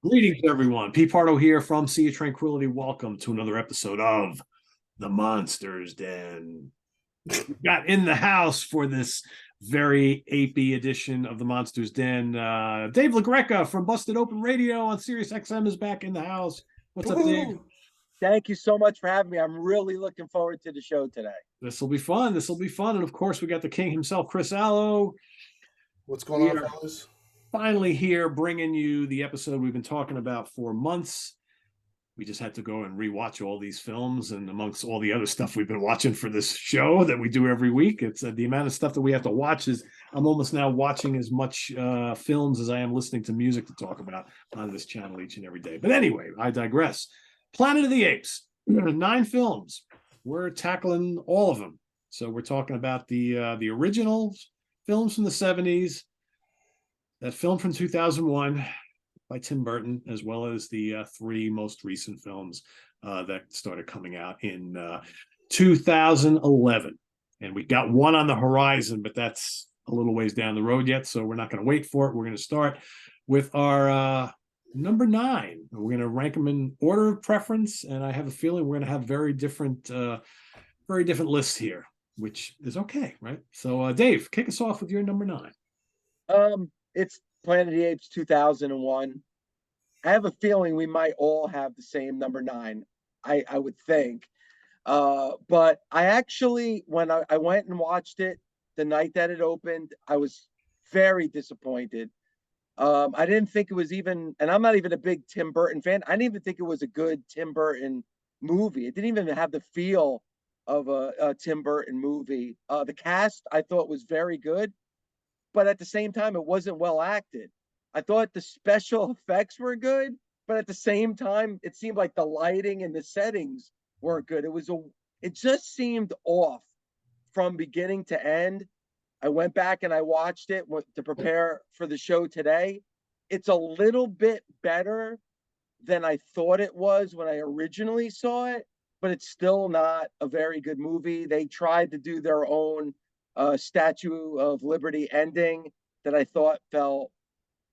Greetings, everyone. Pete Pardo here from Sea of Tranquility. Welcome to another episode of The Monsters Den. We got in the house for this very apey edition of The Monsters Den. Dave LaGreca from Busted Open Radio on Sirius XM is back in the house. What's up, Dave? Woo! Thank you so much for having me. I'm really looking forward to the show today. This will be fun. This will be fun. And of course, we got the king himself, Chris Allo. What's going We on, are fellas? finally here bringing you the episode we've been talking about for months. We just had to go and rewatch all these films, and amongst all the other stuff we've been watching for this show that we do every week, it's the amount of stuff that we have to watch is I'm almost now watching as much films as I am listening to music to talk about on this channel each and every day. But anyway, I digress. Planet of the Apes, 9 films. We're tackling all of them. So we're talking about the original films from the 70s, that film from 2001 by Tim Burton, as well as the 3 most recent films that started coming out in 2011. And we got one on the horizon, but that's a little ways down the road yet, so we're not going to wait for it. We're going to start with our number 9. We're going to rank them in order of preference, and I have a feeling we're going to have very different lists here, which is okay, right? So, Dave, kick us off with your number 9. It's Planet of the Apes 2001. I have a feeling we might all have the same number 9. I would think. But I actually, when I went and watched it the night that it opened, I was very disappointed. I didn't think it was even, and I'm not even a big Tim Burton fan. I didn't even think it was a good Tim Burton movie. It didn't even have the feel of a Tim Burton movie. The cast I thought was very good, but at the same time, it wasn't well acted. I thought the special effects were good, but at the same time, it seemed like the lighting and the settings weren't good. It just seemed off from beginning to end. I went back and I watched it to prepare for the show today. It's a little bit better than I thought it was when I originally saw it, but it's still not a very good movie. They tried to do their own Statue of Liberty ending that I thought felt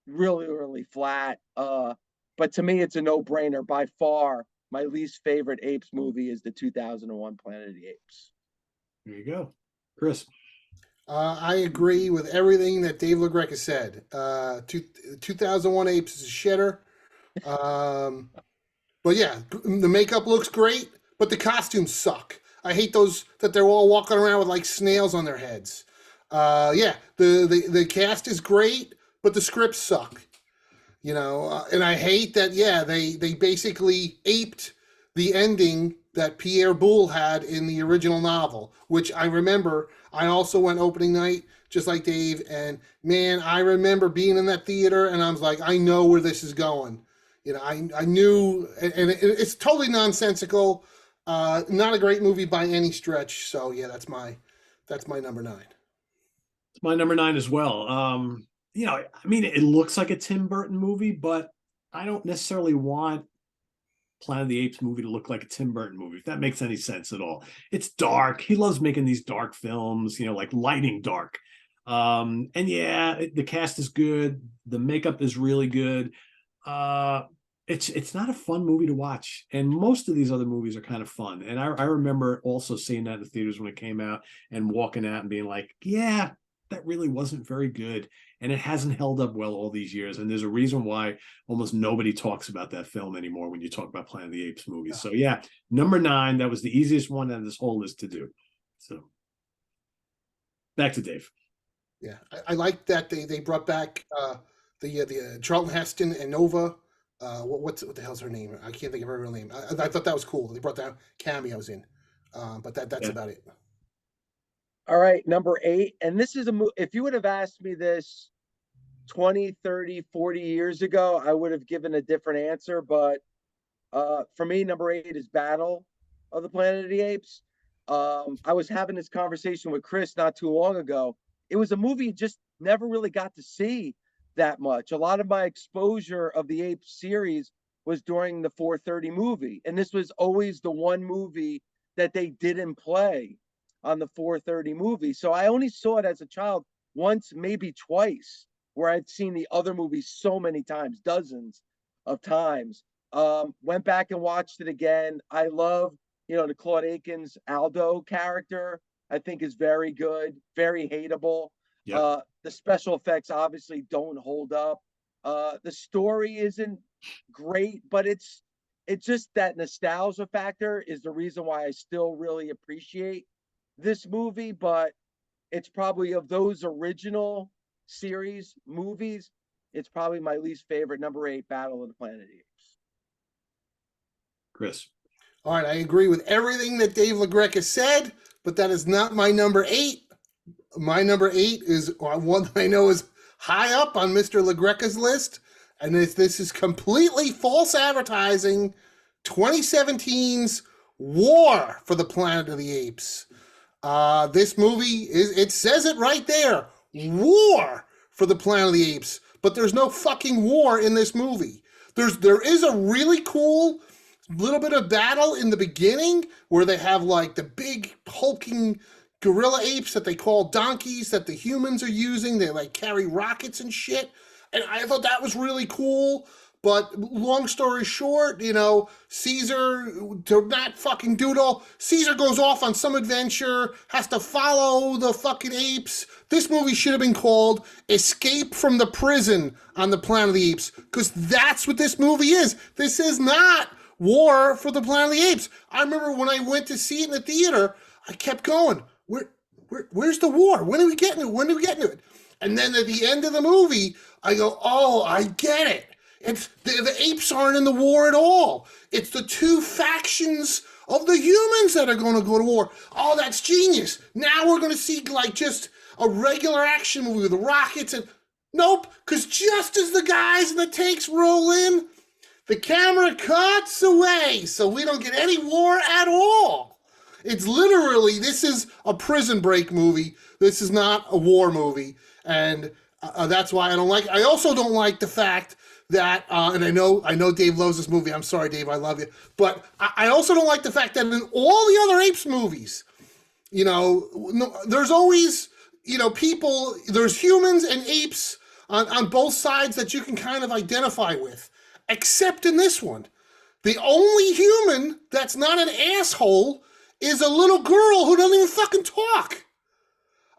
really, really flat. But to me, it's a no-brainer. By far, my least favorite Apes movie is the 2001 Planet of the Apes. There you go. Chris. I agree with everything that Dave LaGreca said. 2001 Apes is a shitter. But yeah, the makeup looks great, but the costumes suck. I hate those that they're all walking around with like snails on their heads. Yeah, the cast is great, but the scripts suck. And I hate that. Yeah, they basically aped the ending that Pierre Boulle had in the original novel, which I remember. I also went opening night, just like Dave, and man, I remember being in that theater, and I was like, I know where this is going. I knew, and it's totally nonsensical. Not a great movie by any stretch. So yeah, that's my number 9. It's my number 9 as well. I mean, it looks like a Tim Burton movie, but I don't necessarily want Planet of the Apes movie to look like a Tim Burton movie, if that makes any sense at all. It's dark. He loves making these dark films, like lighting dark. And yeah, the cast is good. The makeup is really good. It's not a fun movie to watch, and most of these other movies are kind of fun. And I remember also seeing that in the theaters when it came out and walking out and being like, yeah, that really wasn't very good, and it hasn't held up well all these years. And there's a reason why almost nobody talks about that film anymore when you talk about Planet of the Apes movies. So yeah, number 9, that was the easiest one out of this whole list to do. So back to Dave. Yeah, I like that they brought back the Charlton Heston and Nova. What the hell's her name? I can't think of her real name. I thought that was cool. They brought down cameos in, but that's about it. All right, number 8. And this is if you would have asked me this 20, 30, 40 years ago, I would have given a different answer. But for me, number 8 is Battle of the Planet of the Apes. I was having this conversation with Chris not too long ago. It was a movie you just never really got to see that much. A lot of my exposure of the Apes series was during the 4:30 movie. And this was always the one movie that they didn't play on the 4:30 movie. So I only saw it as a child once, maybe twice, where I'd seen the other movies so many times, dozens. of times. Went back and watched it again. I love, the Claude Akins Aldo character. I think is very good, very hateable. Yep. The special effects obviously don't hold up. The story isn't great, but it's just that nostalgia factor is the reason why I still really appreciate this movie. But it's probably, of those original series movies, it's probably my least favorite. Number 8, Battle of the Planet of the Apes. Chris. All right, I agree with everything that Dave LaGreca said, but that is not my number 8. My number 8 is one that I know is high up on Mr. LaGreca's list, and this is completely false advertising. 2017's War for the Planet of the Apes. This movie it says it right there. War for the Planet of the Apes. But there's no fucking war in this movie. There is a really cool little bit of battle in the beginning where they have like the big hulking gorilla apes that they call donkeys that the humans are using. They like carry rockets and shit. And I thought that was really cool. But long story short, Caesar, to not fucking do it all, Caesar goes off on some adventure, has to follow the fucking apes. This movie should have been called Escape from the Prison on the Planet of the Apes, because that's what this movie is. This is not War for the Planet of the Apes. I remember when I went to see it in the theater, I kept going, where's the war? When are we getting it? When are we getting it? And then at the end of the movie, I go, oh, I get it. It's the apes aren't in the war at all. It's the two factions of the humans that are going to go to war. Oh, that's genius. Now we're going to see like just a regular action movie with rockets and nope, because just as the guys in the tanks roll in, the camera cuts away, so we don't get any war at all. It's literally, this is a prison break movie. This is not a war movie, and that's why I don't like it. I also don't like the fact that, and I know Dave loves this movie. I'm sorry, Dave, I love you. But I also don't like the fact that in all the other Apes movies, there's always, people, there's humans and apes on both sides that you can kind of identify with, except in this one. The only human that's not an asshole is a little girl who doesn't even fucking talk.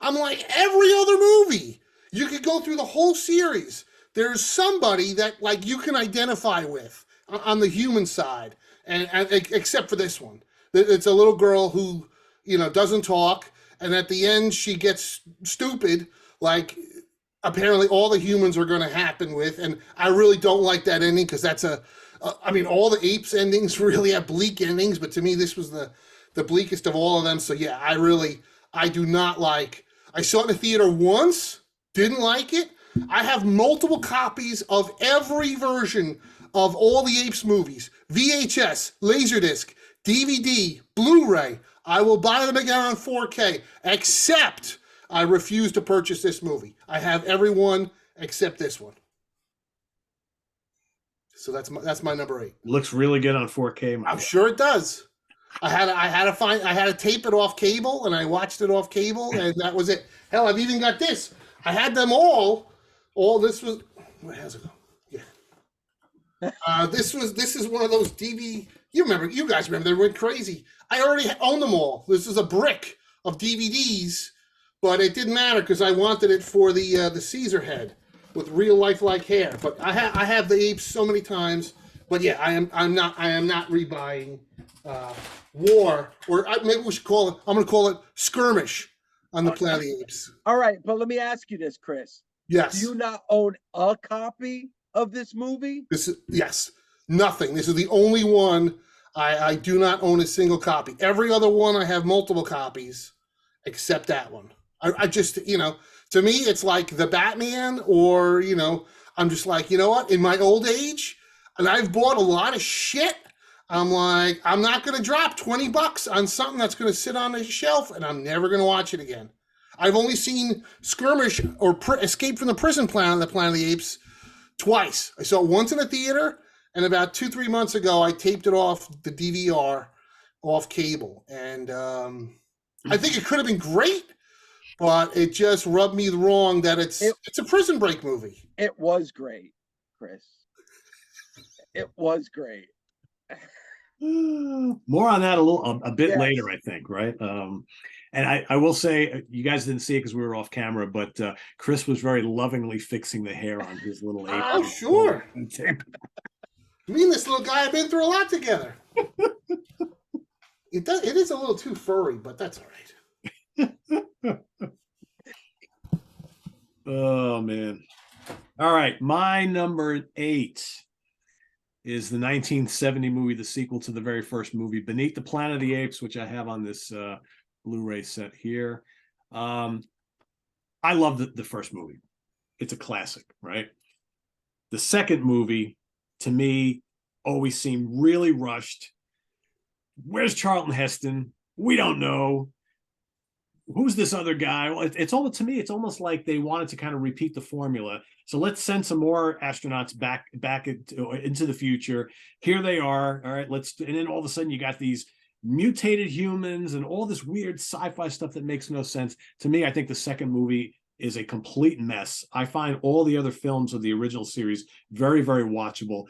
I'm like, every other movie, you could go through the whole series. There's somebody that like you can identify with on the human side, and except for this one, it's a little girl who doesn't talk, and at the end she gets stupid. Like apparently all the humans are going to happen with, and I really don't like that ending because that's all the apes endings really have bleak endings, but to me this was the bleakest of all of them. So yeah, I do not like. I saw it in the theater once, didn't like it. I have multiple copies of every version of all the Apes movies. VHS, Laserdisc, DVD, Blu-ray. I will buy them again on 4K, except I refuse to purchase this movie. I have every one except this one. So that's my number 8. Looks really good on 4K. I'm sure it does. I had to tape it off cable, and I watched it off cable, and that was it. Hell, I've even got this. I had them all. All this was, where has it go? Yeah. This is one of those DVD. You guys remember, they went crazy. I already owned them all. This is a brick of DVDs, but it didn't matter because I wanted it for the Caesar head with real lifelike hair. But I have the apes so many times. But yeah, I am not rebuying War, or maybe we should call it. I'm going to call it Skirmish on the Planet of the Apes. All right, but let me ask you this, Chris. Yes. Do you not own a copy of this movie? Yes. Nothing. This is the only one I do not own a single copy. Every other one I have multiple copies, except that one. I just, to me, it's like the Batman, or, I'm just like, you know what? In my old age, and I've bought a lot of shit, I'm like, I'm not going to drop $20 on something that's going to sit on a shelf, and I'm never going to watch it again. I've only seen Skirmish or Escape from the Prison Planet on the Planet of the Apes twice. I saw it once in a theater, and about 2-3 months ago, I taped it off the DVR off cable. And I think it could have been great, but it just rubbed me wrong that it's a prison break movie. It was great, Chris. It was great. More on that a bit Yes. later, I think, right? And I will say, you guys didn't see it because we were off camera, but Chris was very lovingly fixing the hair on his little ape. Oh, sure. Tape. Me and this little guy have been through a lot together. It is a little too furry, but that's all right. Oh man. All right, my number 8 is the 1970 movie, the sequel to the very first movie, Beneath the Planet of the Apes, which I have on this Blu-ray set here. I love the first movie. It's a classic, right? The second movie, to me, always seemed really rushed. Where's Charlton Heston? We don't know. Who's this other guy? Well, it's almost, to me, it's almost like they wanted to kind of repeat the formula. So let's send some more astronauts back into the future. Here they are. All right, and then all of a sudden you got these mutated humans and all this weird sci-fi stuff that makes no sense. To me, I think the second movie is a complete mess. I find all the other films of the original series very, very watchable.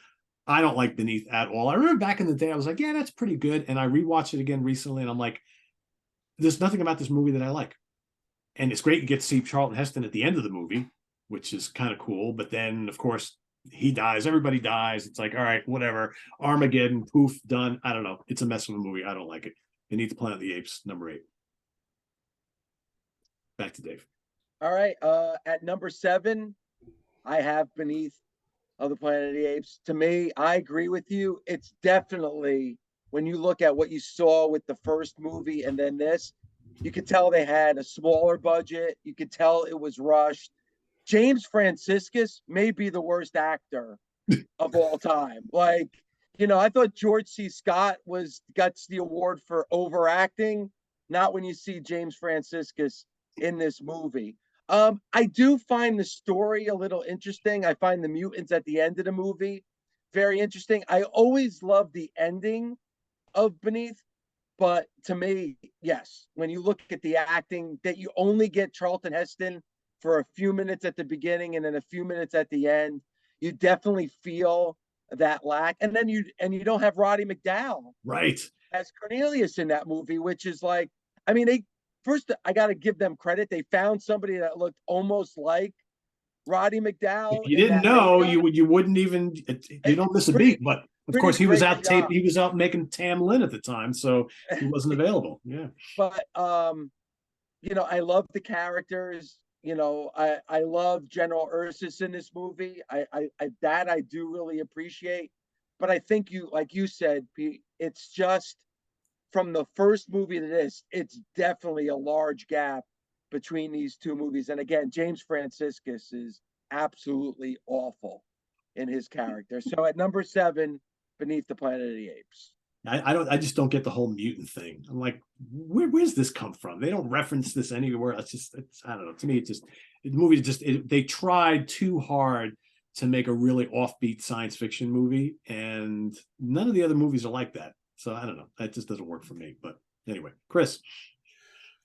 I don't like Beneath at all. I remember back in the day, I was like, yeah, that's pretty good. And I rewatched it again recently, and I'm like, there's nothing about this movie that I like. And it's great you get to see Charlton Heston at the end of the movie, which is kind of cool. But then, of course, he dies. Everybody dies. It's like, all right, whatever. Armageddon, poof, done. I don't know. It's a mess of a movie. I don't like it. Beneath the Planet of the Apes, number 8. Back to Dave. All right. At number 7, I have Beneath of the Planet of the Apes. To me, I agree with you. It's definitely, when you look at what you saw with the first movie and then this, you could tell they had a smaller budget. You could tell it was rushed. James Franciscus may be the worst actor of all time. Like, I thought George C. Scott got the award for overacting. Not when you see James Franciscus in this movie. I do find the story a little interesting. I find the mutants at the end of the movie very interesting. I always love the ending of Beneath, but to me, yes, when you look at the acting, that you only get Charlton Heston for a few minutes at the beginning and then a few minutes at the end, you definitely feel that lack. And then you don't have Roddy McDowall right as Cornelius in that movie, which is like, I mean, I got to give them credit. They found somebody that looked almost like Roddy McDowall. If you didn't know, you wouldn't even, you don't miss a beat. But of course, he was out making Tam Lin at the time, so he wasn't available. Yeah. But I love the characters. I love General Ursus in this movie. I do really appreciate. But I think like you said, Pete, it's just from the first movie to this, it's definitely a large gap between these two movies. And again, James Franciscus is absolutely awful in his character. So at number 7, Beneath the Planet of the Apes. I just don't get the whole mutant thing. I'm like, where's this come from? They don't reference this anywhere. I don't know. To me, the movie they tried too hard to make a really offbeat science fiction movie, and none of the other movies are like that. So I don't know. That just doesn't work for me. But anyway, Chris.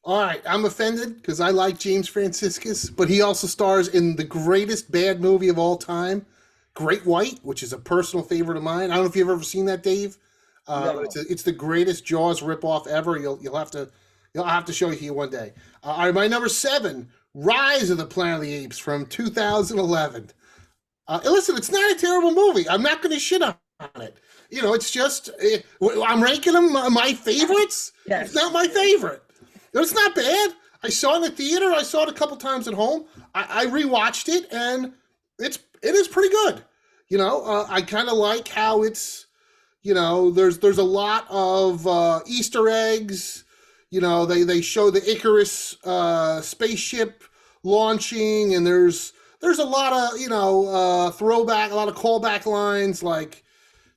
All right, I'm offended because I like James Franciscus, but he also stars in the greatest bad movie of all time, Great White, which is a personal favorite of mine. I don't know if you've ever seen that, Dave. No. It's the greatest Jaws ripoff ever. I'll have to show you one day. All right, my number 7, Rise of the Planet of the Apes from 2011. Listen, it's not a terrible movie. I'm not going to shit on it. It's just I'm ranking them my favorites. Yes. It's not my favorite. It's not bad. I saw it in the theater. I saw it a couple times at home. I rewatched it, and it is pretty good. I kind of like how it's. There's a lot of Easter eggs. They show the Icarus spaceship launching, and there's a lot of throwback, a lot of callback lines like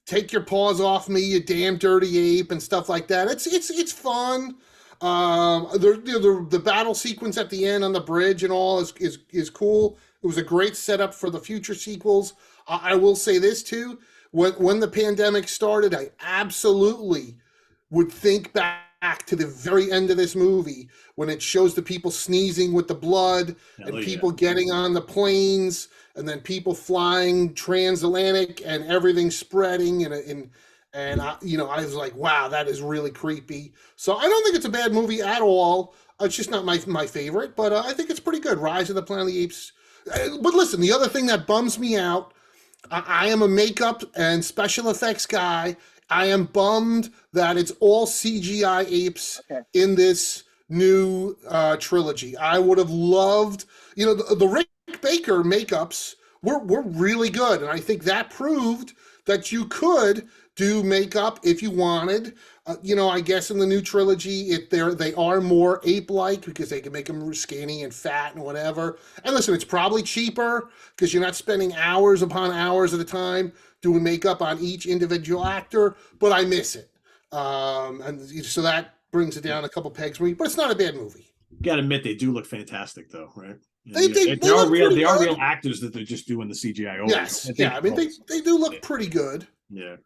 "Take your paws off me, you damn dirty ape" and stuff like that. It's fun. The battle sequence at the end on the bridge and all is cool. It was a great setup for the future sequels. I will say this too. When the pandemic started, I absolutely would think back back to the very end of this movie when it shows the people sneezing with the blood and people getting on the planes and then people flying transatlantic and everything spreading and I, I was like, wow, that is really creepy. So I don't think it's a bad movie at all. It's just not my favorite, but I think it's pretty good. Rise of the Planet of the Apes. But listen, the other thing that bums me out, I am a makeup and special effects guy. I am bummed that it's all CGI apes in this new trilogy. I would have loved, the Rick Baker makeups were really good. And I think that proved that you could do makeup if you wanted. I guess in the new trilogy, they are more ape-like because they can make them skinny and fat and whatever. And listen, it's probably cheaper because you're not spending hours upon hours at a time doing makeup on each individual actor, but I miss it. And so that brings it down a couple pegs for me, but it's not a bad movie. You gotta admit, they do look fantastic though, right? They are real real actors that they're just doing the CGI over. Yes, I mean, they do look pretty good. Yeah.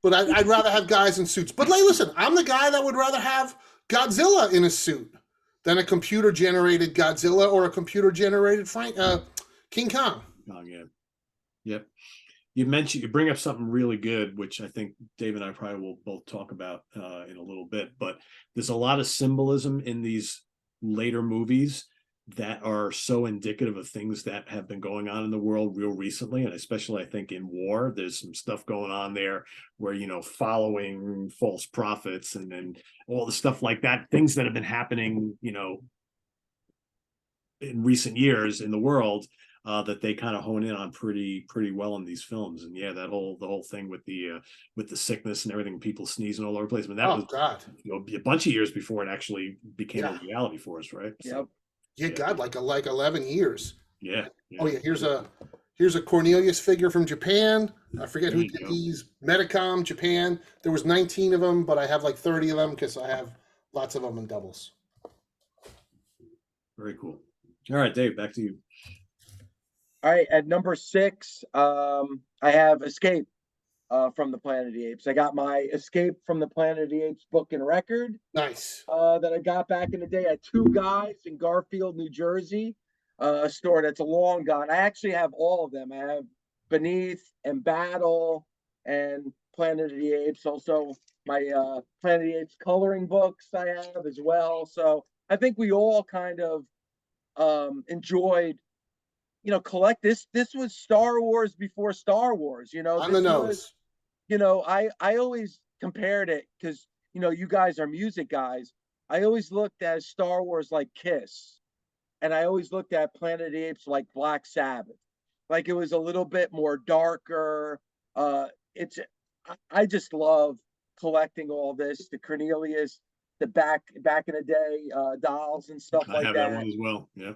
But I'd rather have guys in suits. But listen, I'm the guy that would rather have Godzilla in a suit than a computer-generated Godzilla or a computer-generated King Kong. Oh, yeah. Yep. You bring up something really good, which I think Dave and I probably will both talk about in a little bit. But there's a lot of symbolism in these later movies that are so indicative of things that have been going on in the world real recently, and especially I think in war, there's some stuff going on there where following false prophets and then all the stuff like that, things that have been happening in recent years in the world that they kind of hone in on pretty well in these films. And yeah, the whole thing with the sickness and everything, people sneezing all over the place. But that was God, a bunch of years before it actually became a reality for us, right? Yep. So, God, like 11 years. Yeah. Oh yeah, here's a Cornelius figure from Japan. I forget who did these. Medicom Japan. There was 19 of them, but I have like 30 of them because I have lots of them in doubles. Very cool. All right, Dave, back to you. All right, at number 6, I have Escape from the Planet of the Apes. I got my Escape from the Planet of the Apes book and record. Nice. That I got back in the day at Two Guys in Garfield, New Jersey. A store that's long gone. I actually have all of them. I have Beneath and Battle and Planet of the Apes. Also, my Planet of the Apes coloring books I have as well. So I think we all kind of enjoyed, collect this. This was Star Wars before Star Wars. On the nose. I always compared it because, you guys are music guys. I always looked at Star Wars like Kiss. And I always looked at Planet of the Apes like Black Sabbath. Like it was a little bit more darker. I just love collecting all this, the Cornelius, the back in the day dolls and stuff like that. I have that one as well. Yeah.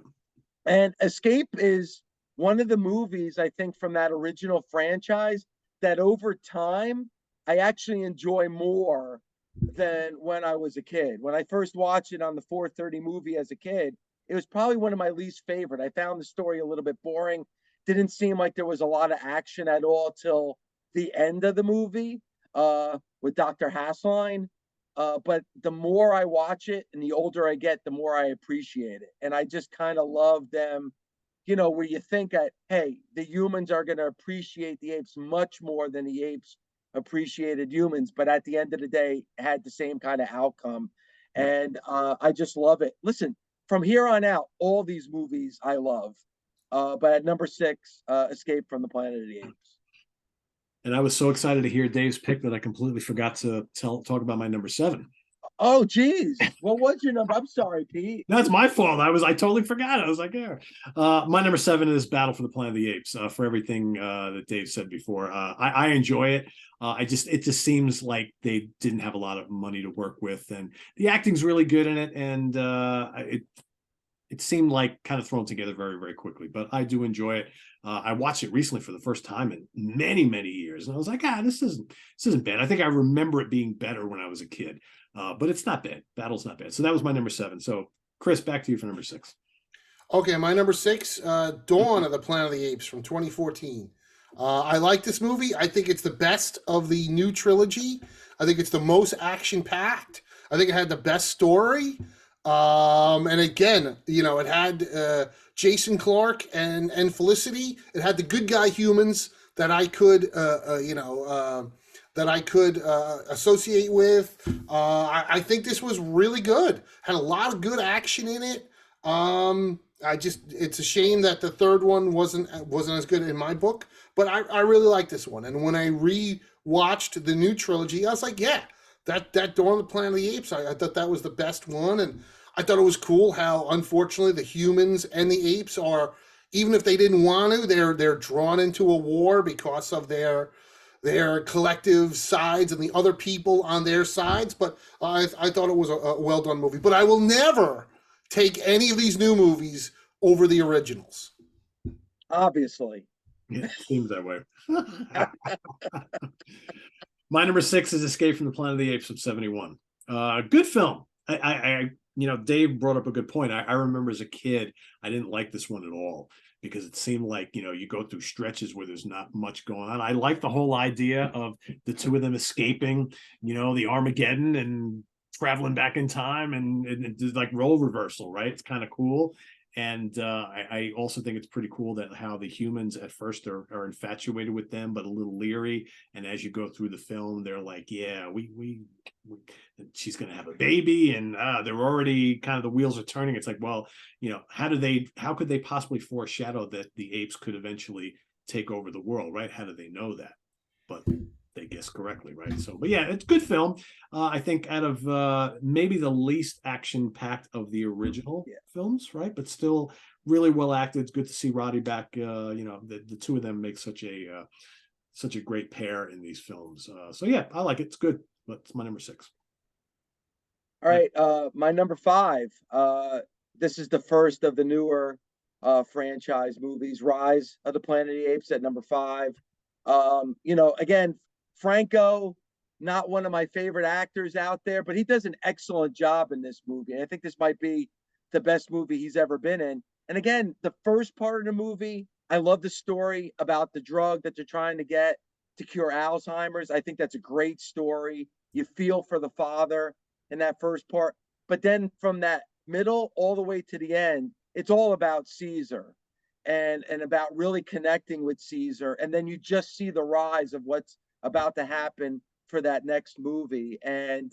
And Escape is one of the movies, I think, from that original franchise that over time I actually enjoy more than when I was a kid. When I first watched it on the 4:30 movie as a kid, it was probably one of my least favorite. I found the story a little bit boring. Didn't seem like there was a lot of action at all till the end of the movie with Dr. Hassline. But the more I watch it and the older I get, the more I appreciate it. And I just kind of love them, where you think that, hey, the humans are going to appreciate the apes much more than the apes appreciated humans. But at the end of the day, it had the same kind of outcome. And I just love it. Listen, from here on out, all these movies I love. But at number 6, Escape from the Planet of the Apes. And I was so excited to hear Dave's pick that I completely forgot to talk about my number 7. Oh, geez. What was your number? I'm sorry, Pete. That's my fault. I totally forgot. I was like, yeah. My number 7 is Battle for the Planet of the Apes. For everything that Dave said before, I enjoy it. It just seems like they didn't have a lot of money to work with, and the acting's really good in it, and it seemed like kind of thrown together very, very quickly. But I do enjoy it. I watched it recently for the first time in many, many years, and I was like, this isn't bad. I think I remember it being better when I was a kid, but it's not bad. Battle's not bad. So that was my number 7. So Chris, back to you for number 6. Okay, my number 6, Dawn of the Planet of the Apes from 2014. I like this movie. I think it's the best of the new trilogy. I think it's the most action-packed. I think it had the best story. And again, it had Jason Clarke and Felicity. It had the good guy humans that I could, associate with. I think this was really good. Had a lot of good action in it. It's a shame that the third one wasn't as good in my book, but I really like this one. And when I re-watched the new trilogy, I was like, yeah, that Dawn of the Planet of the Apes, I thought that was the best one. And I thought it was cool how, unfortunately, the humans and the apes are, even if they didn't want to, they're drawn into a war because of their collective sides and the other people on their sides. But I thought it was a well done movie. But I will never take any of these new movies over the originals. Obviously. Yeah, it seems that way. My number 6 is Escape from the Planet of the Apes of 71. Good film. I Dave brought up a good point. I remember as a kid, I didn't like this one at all because it seemed like, you go through stretches where there's not much going on. I like the whole idea of the two of them escaping, the Armageddon and traveling back in time and like role reversal, right? It's kind of cool. And I also think it's pretty cool that how the humans at first are infatuated with them, but a little leery. And as you go through the film, they're like, yeah, she's going to have a baby. And they're already kind of, the wheels are turning. It's like, well, how could they possibly foreshadow that the apes could eventually take over the world, right? How do they know that? But they guess correctly, right? So, but yeah, it's a good film. I think out of maybe the least action-packed of the original films, right? But still really well acted. It's good to see Roddy back. The two of them make such a great pair in these films. So yeah, I like it. It's good. But it's my number 6. All right, my number 5. This is the first of the newer franchise movies. Rise of the Planet of the Apes at number 5. Again, Franco, not one of my favorite actors out there, but he does an excellent job in this movie. And I think this might be the best movie he's ever been in. And again, the first part of the movie, I love the story about the drug that they're trying to get to cure Alzheimer's. I think that's a great story. You feel for the father in that first part. But then from that middle all the way to the end, it's all about Caesar and about really connecting with Caesar. And then you just see the rise of what's about to happen for that next movie. And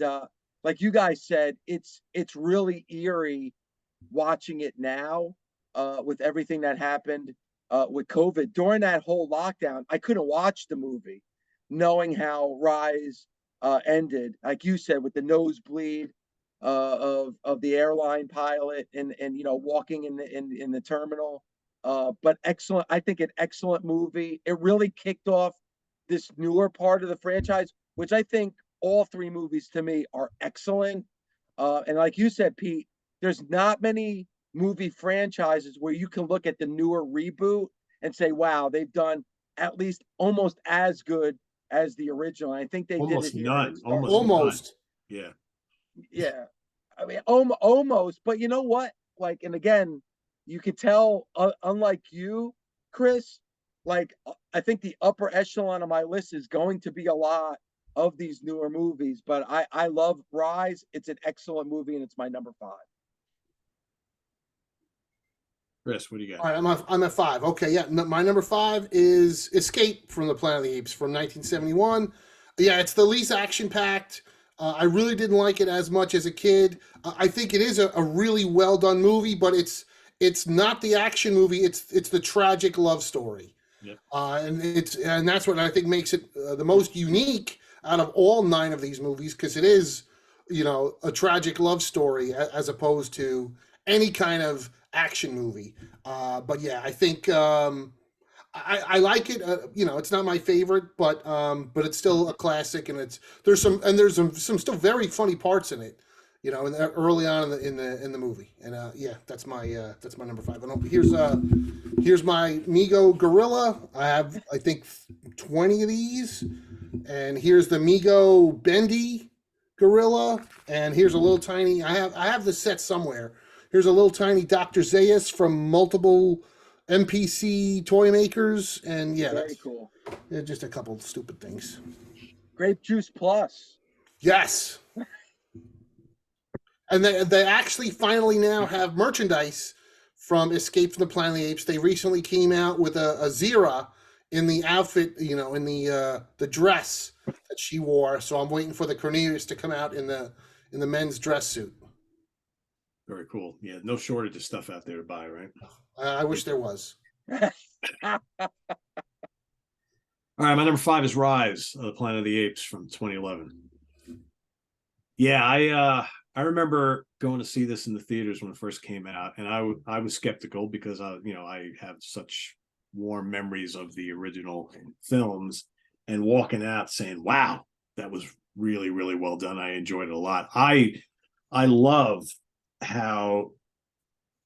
like you guys said, it's really eerie watching it now with everything that happened with COVID. During that whole lockdown, I couldn't watch the movie knowing how Rise ended, like you said, with the nosebleed of the airline pilot and walking in the terminal. But excellent. I think an excellent movie. It really kicked off this newer part of the franchise, which I think all 3 movies to me are excellent. And like you said, Pete, there's not many movie franchises where you can look at the newer reboot and say, wow, they've done at least almost as good as the original. I think they almost did it none. Almost. Yeah. Yeah. I mean, almost. But you know what? Like, and again, you could tell, unlike you, Chris, like, I think the upper echelon of my list is going to be a lot of these newer movies. But I love Rise. It's an excellent movie, and it's my number 5. Chris, what do you got? All right, I'm at 5. Okay, yeah. My number 5 is Escape from the Planet of the Apes from 1971. Yeah, it's the least action-packed. I really didn't like it as much as a kid. I think it is a really well done movie, but it's not the action movie. It's the tragic love story. Yep. And that's what I think makes it the most unique out of all 9 of these movies, because it is, a tragic love story as opposed to any kind of action movie. But yeah, I think I like it. It's not my favorite, but it's still a classic, and there's some still very funny parts in it. Early on in the movie, and yeah, that's my number 5. And here's my Mego gorilla. I have, I think, 20 of these, and here's the Mego bendy gorilla, and here's a little tiny. I have the set somewhere. Here's a little tiny Dr. Zaius from multiple NPC toy makers, and yeah, very cool. Yeah, just a couple of stupid things. Grape Juice Plus. Yes. And they actually finally now have merchandise from Escape from the Planet of the Apes. They recently came out with a Zira in the outfit, you know, in the dress that she wore. So I'm waiting for the Cornelius to come out in the men's dress suit. Very cool. Yeah, no shortage of stuff out there to buy, right? I wish there was. All right, my number 5 is Rise of the Planet of the Apes from 2011. Yeah, I remember going to see this in the theaters when it first came out, and I was skeptical because I have such warm memories of the original films, and walking out saying, "Wow, that was really, really well done. I enjoyed it a lot." I love how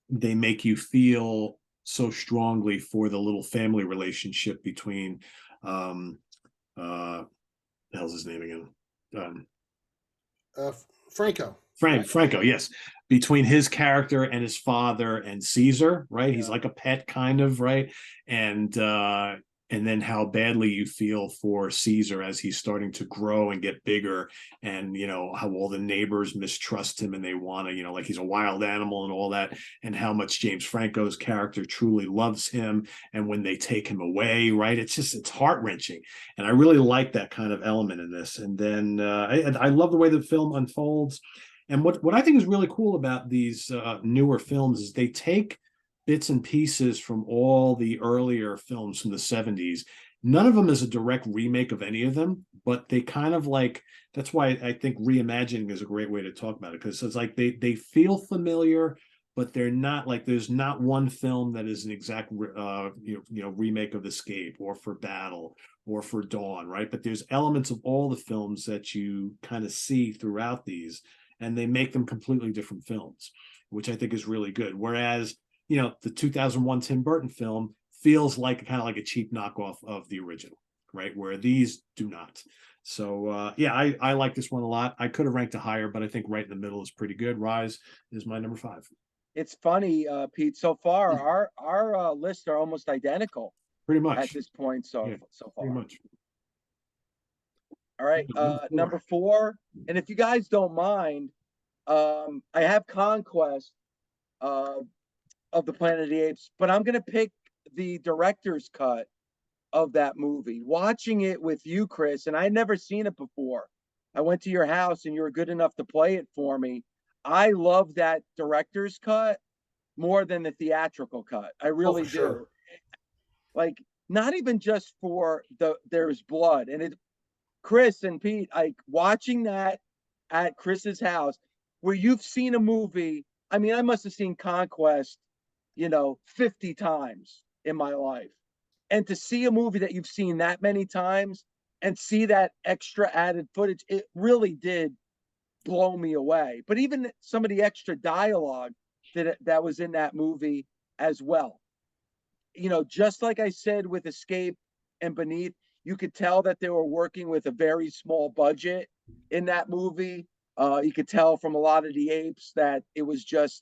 they make you feel so strongly for the little family relationship between the hell's his name again? Franco. Franco, yes. Between his character and his father and Caesar, right? He's like a pet kind of, right? And then how badly you feel for Caesar as he's starting to grow and get bigger, and how all the neighbors mistrust him and they want to, like he's a wild animal and all that, and how much James Franco's character truly loves him, and when they take him away, right? It's heart-wrenching. And I really like that kind of element in this. And then I love the way the film unfolds. And what I think is really cool about these newer films is they take bits and pieces from all the earlier films from the 70s. None of them is a direct remake of any of them, but they kind of that's why I think reimagining is a great way to talk about it, because it's like they feel familiar, but they're not there's not one film that is an exact remake of Escape or for Battle or for Dawn, right? But there's elements of all the films that you kind of see throughout these, and they make them completely different films, which I think is really good. Whereas the 2001 Tim Burton film feels kind of like a cheap knockoff of the original, right? Where these do not. So I like this one a lot. I could have ranked it higher, but I think right in the middle is pretty good. Rise is my number 5. It's funny, Pete. So far, our lists are almost identical. Pretty much at this point. So far, pretty much. All right, number 4. And if you guys don't mind, I have Conquest of the Planet of the Apes, but I'm gonna pick the director's cut of that movie. Watching it with you, Chris, and I'd never seen it before. I went to your house and you were good enough to play it for me. I love that director's cut more than the theatrical cut. I really do. Sure. Like, not even just for there's blood. And Chris and Pete, watching that at Chris's house, where you've seen a movie. I mean, I must have seen Conquest 50 times in my life. And to see a movie that you've seen that many times and see that extra added footage, it really did blow me away. But even some of the extra dialogue that was in that movie as well. Just like I said with Escape and Beneath, you could tell that they were working with a very small budget in that movie. You could tell from a lot of the apes that it was just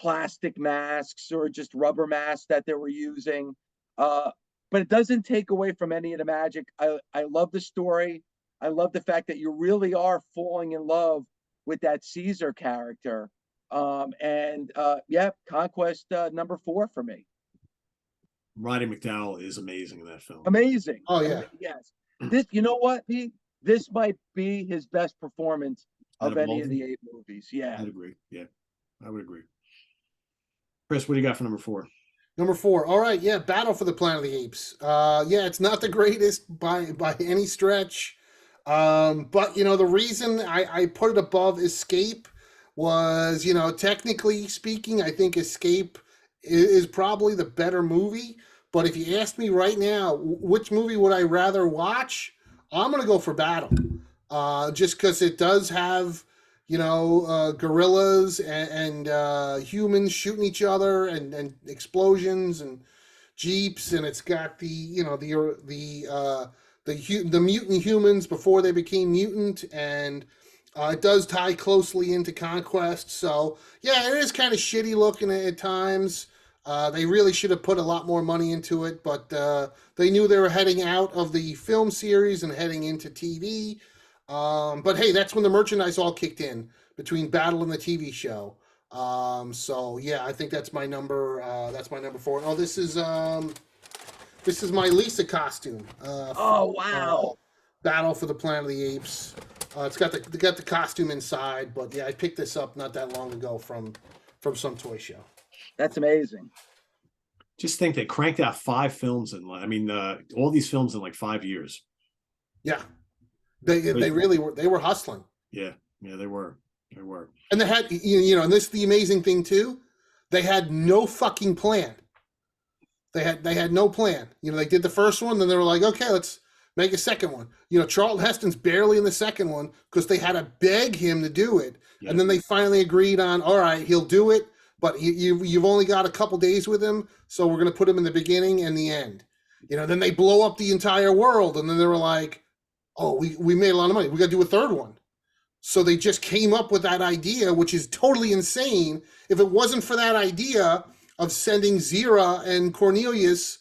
plastic masks or just rubber masks that they were using. But it doesn't take away from any of the magic. I love the story. I love the fact that you really are falling in love with that Caesar character. Conquest number 4 for me. Roddy McDowall is amazing in that film. Amazing. Oh yeah. Yes. This, you know what, Pete? This might be his best performance of any of the 8 movies. Yeah. I'd agree. Yeah, I would agree. Chris, what do you got for number 4? Number 4. All right, yeah, Battle for the Planet of the Apes. It's not the greatest by any stretch. But the reason I put it above Escape was, technically speaking, I think Escape is probably the better movie. But if you ask me right now, which movie would I rather watch? I'm going to go for Battle. Just because it does have, gorillas and humans shooting each other and explosions and jeeps. And it's got the mutant humans before they became mutant. And it does tie closely into Conquest. So, yeah, it is kind of shitty looking at times. They really should have put a lot more money into it, but they knew they were heading out of the film series and heading into TV. But hey, that's when the merchandise all kicked in, between Battle and the TV show. So yeah, I think that's my number. That's my number 4. Oh, this is my Lisa costume. Oh, wow. Battle for the Planet of the Apes. It's got the costume inside, but yeah, I picked this up not that long ago from some toy show. That's amazing. Just think they cranked out 5 films in, I mean, all these films in like 5 years. Yeah, they really were. They were hustling. Yeah, they were. And they had, and this is the amazing thing too. They had no fucking plan. They had no plan. They did the first one, then they were like, okay, let's make a second one. Charlton Heston's barely in the second one because they had to beg him to do it. Yeah. And then they finally agreed on, all right, he'll do it, but you've only got a couple days with him, so we're going to put him in the beginning and the end. Then they blow up the entire world, and then they were like, oh, we made a lot of money. We got to do a third one. So they just came up with that idea, which is totally insane. If it wasn't for that idea of sending Zira and Cornelius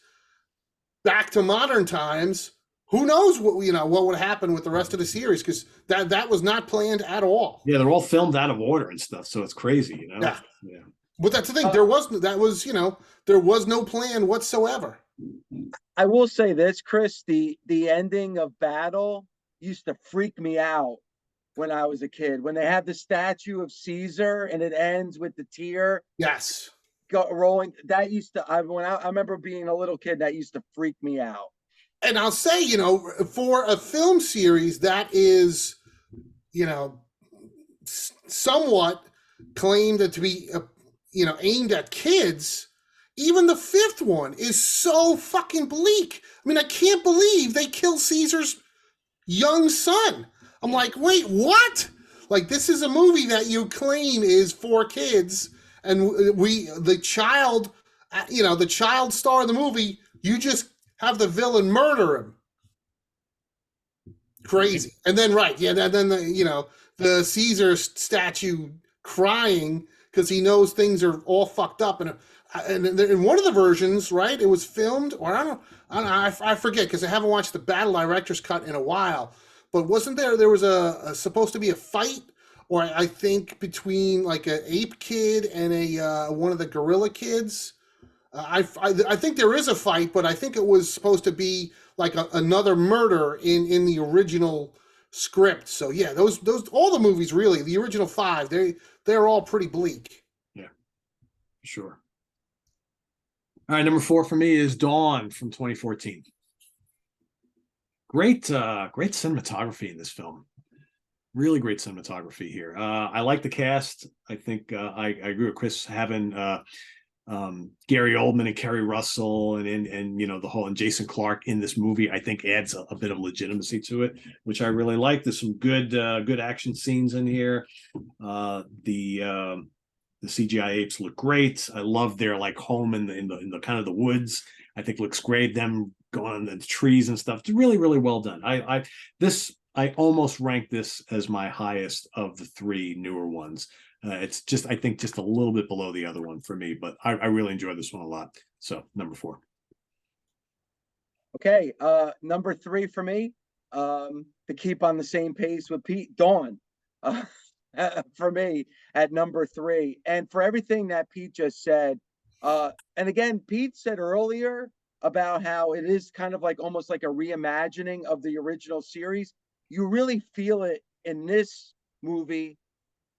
back to modern times, who knows what would happen with the rest of the series, because that was not planned at all. Yeah, they're all filmed out of order and stuff, so it's crazy, Yeah. But that's the thing. There was no plan whatsoever. I will say this, Chris, the ending of Battle used to freak me out when I was a kid. When they have the statue of Caesar and it ends with the tear. Yes. Rolling. That used to, I remember being a little kid, that used to freak me out. And I'll say, for a film series that is, somewhat claimed to be, aimed at kids, even the 5th one is so fucking bleak. I mean, I can't believe they killed Caesar's young son. I'm like, wait, what? Like, this is a movie that you claim is for kids, and the child star of the movie, you just have the villain murder him. Crazy. And then, then the Caesar statue crying because he knows things are all fucked up. And in one of the versions, right, it was filmed, or I forget, because I haven't watched the Battle director's cut in a while. But wasn't there was a supposed to be a fight, or I think between like an ape kid and a one of the gorilla kids. I think there is a fight, but I think it was supposed to be like another murder in the original script. So yeah, those all the movies, really, the original 5, they're all pretty bleak. Yeah, sure. All right, number 4 for me is Dawn from 2014. Great cinematography in this film. Really great cinematography here. I like the cast. I think I agree with Chris having Gary Oldman and Kerry Russell and the whole, and Jason Clarke in this movie, I think adds a bit of legitimacy to it, which I really like. There's some good action scenes in here. The CGI apes look great. I love their like home in the kind of the woods. I think looks great. Them going on the trees and stuff. It's really, really well done. I almost rank this as my highest of the 3 newer ones. It's just, I think, just a little bit below the other one for me, but I really enjoy this one a lot. So number 4. Okay, number 3 for me, to keep on the same pace with Pete, Dawn, for me at number 3. And for everything that Pete just said, and again, Pete said earlier about how it is kind of like almost like a reimagining of the original series. You really feel it in this movie,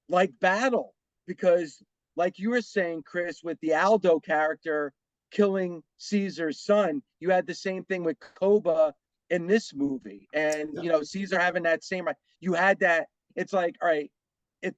like Battle, because like you were saying, Chris, with the Aldo character killing Caesar's son, you had the same thing with Koba in this movie. And, Caesar having that same, you had that, it's like, all right,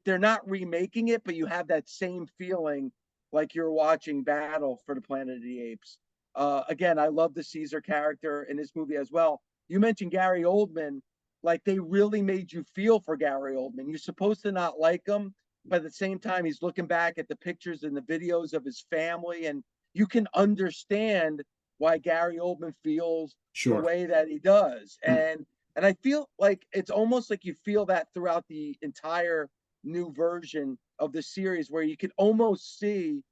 they're not remaking it, but you have that same feeling like you're watching Battle for the Planet of the Apes. Again, I love the Caesar character in this movie as well. You mentioned Gary Oldman. Like, they really made you feel for Gary Oldman. You're supposed to not like him, but at the same time, he's looking back at the pictures and the videos of his family, and you can understand why Gary Oldman feels the way that he does. And I feel like it's almost like you feel that throughout the entire new version of the series, where you can almost see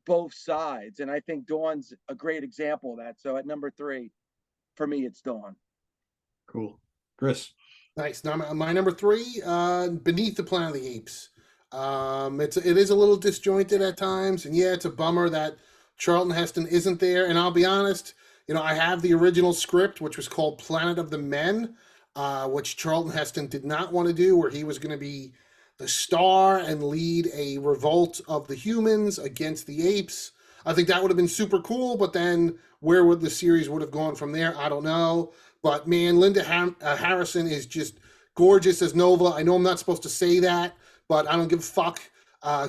both sides. And I think Dawn's a great example of that. So at number 3, for me, it's Dawn. Cool. Chris. Nice. Now, my number 3, Beneath the Planet of the Apes. It is a little disjointed at times, and yeah, it's a bummer that Charlton Heston isn't there. And I'll be honest, I have the original script, which was called Planet of the Men, which Charlton Heston did not want to do, where he was going to be the star and lead a revolt of the humans against the apes. I think that would have been super cool, but then where would the series would have gone from there? I don't know. But man, Linda Harrison is just gorgeous as Nova. I know I'm not supposed to say that, but I don't give a fuck.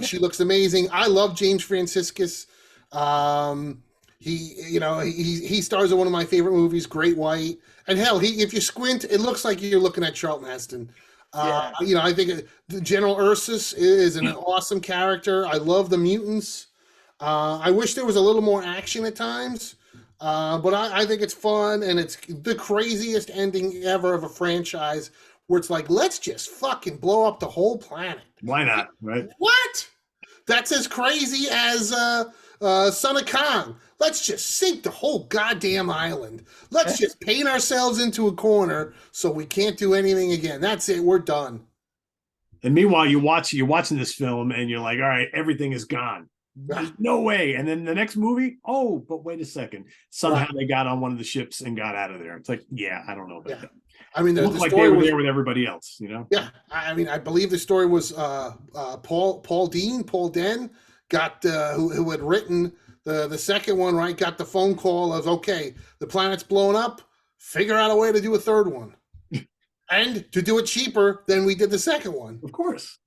She looks amazing. I love James Franciscus. He stars in one of my favorite movies, Great White. And hell, if you squint, it looks like you're looking at Charlton Heston. I think General Ursus is an awesome character. I love the mutants. I wish there was a little more action at times, but I think it's fun, and it's the craziest ending ever of a franchise where it's like, let's just fucking blow up the whole planet. Why not, right? What? That's as crazy as Son of Kong. Let's just sink the whole goddamn island. Let's just paint ourselves into a corner so we can't do anything again. That's it. We're done. And meanwhile, you're watching this film, and you're like, all right, everything is gone. There's no way. And then the next movie, oh, but wait a second. Somehow they got on one of the ships and got out of there. It's like, yeah, I don't know about that. I mean, the like story they were was there with everybody else, Yeah, I mean, I believe the story was Paul Den got who had written the second one, right? Got the phone call of, okay, the planet's blowing up. Figure out a way to do a third one, and to do it cheaper than we did the second one. Of course.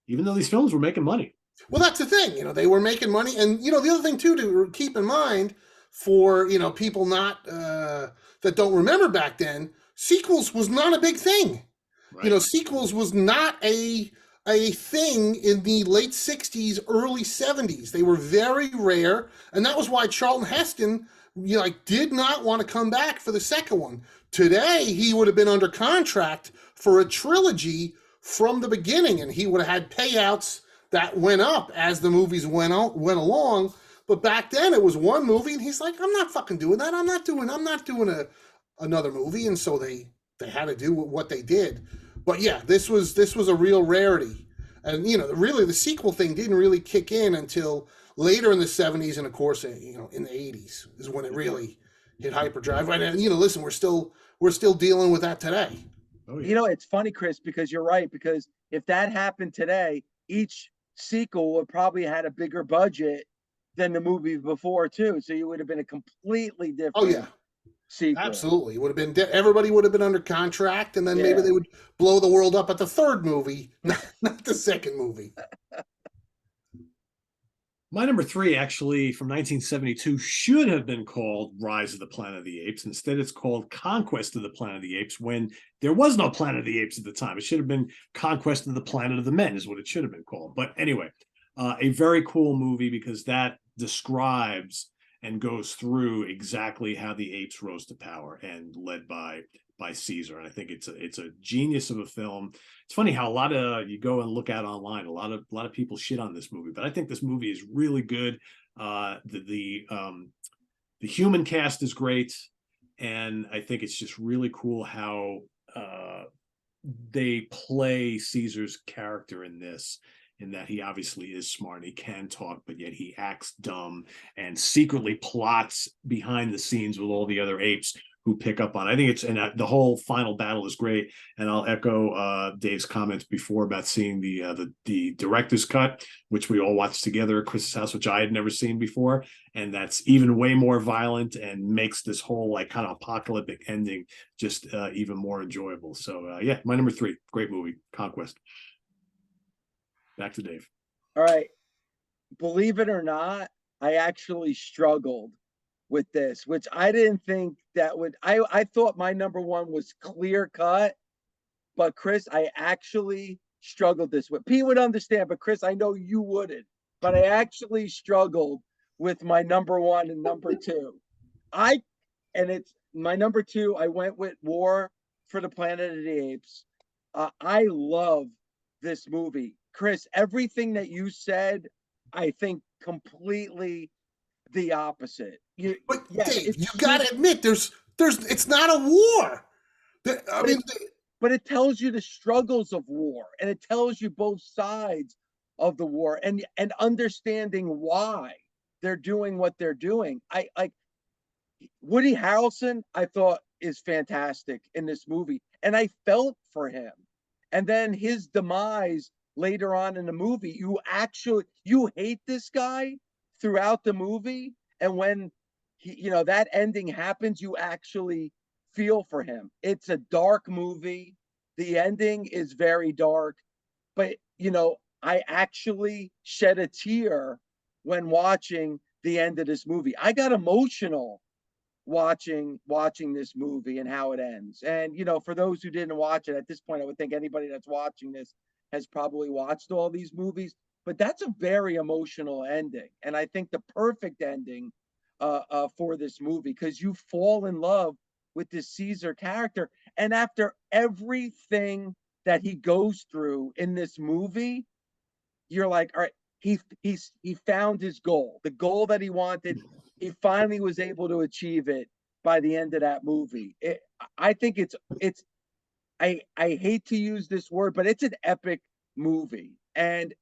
Even though these films were making money. Well, that's the thing. They were making money, and the other thing too to keep in mind for people not that don't remember back then, sequels was not a big thing. Right. Sequels was not a thing in the late 60s, early 70s. They were very rare, and that was why Charlton Heston did not want to come back for the second one. Today, he would have been under contract for a trilogy from the beginning, and he would have had payouts that went up as the movies went along. But back then it was one movie, and he's like, I'm not fucking doing that. I'm not doing another movie. And so they had to do what they did. But yeah, this was a real rarity. And really the sequel thing didn't really kick in until later in the 70s, and of course, in the 80s is when it really hit hyperdrive. Right. And listen, we're still dealing with that today. Oh, yeah. It's funny, Chris, because you're right, because if that happened today, each sequel would probably had a bigger budget than the movie before too, so you would have been a completely different sequel. Absolutely. Would have been everybody would have been under contract, and then maybe they would blow the world up at the third movie, not the second movie. My number 3, actually, from 1972, should have been called Rise of the Planet of the Apes. Instead, it's called Conquest of the Planet of the Apes, when there was no Planet of the Apes at the time. It should have been Conquest of the Planet of the Men is what it should have been called. But anyway, a very cool movie, because that describes and goes through exactly how the apes rose to power, and led by Caesar. And I think it's a genius of a film. It's funny how a lot of you go and look at online, a lot of people shit on this movie, but I think this movie is really good. The human cast is great, and I think it's just really cool how they play Caesar's character in this, in that he obviously is smart and he can talk, but yet he acts dumb and secretly plots behind the scenes with all the other apes who pick up on it. I think the whole final battle is great. And I'll echo Dave's comments before about seeing the director's cut, which we all watched together at Chris's house, which I had never seen before. And that's even way more violent and makes this whole kind of apocalyptic ending just even more enjoyable. So my number 3, great movie, Conquest. Back to Dave. All right. Believe it or not, I actually struggled with this, which I didn't think that would. I thought my number 1 was clear cut, but Chris, I actually struggled this with. Pete would understand, but Chris, I know you wouldn't. But I actually struggled with my number 1 and number 2. It's my number 2. I went with War for the Planet of the Apes. I love this movie. Chris, everything that you said, I think completely the opposite. But Dave, you got to admit, there's it's not a war. but it tells you the struggles of war, and it tells you both sides of the war, and understanding why they're doing what they're doing. I like Woody Harrelson, I thought is fantastic in this movie, and I felt for him. And then his demise later on in the movie, you hate this guy throughout the movie, and when that ending happens, you actually feel for him. It's a dark movie. The ending is very dark, but I actually shed a tear when watching the end of this movie. I got emotional watching this movie and how it ends. And for those who didn't watch it at this point, I would think anybody that's watching this has probably watched all these movies. But that's a very emotional ending, and I think the perfect ending for this movie, because you fall in love with this Caesar character, and after everything that he goes through in this movie, you're like, all right, he found his goal, the goal that he wanted. He finally was able to achieve it by the end of that movie. I think I hate to use this word, but it's an epic movie. And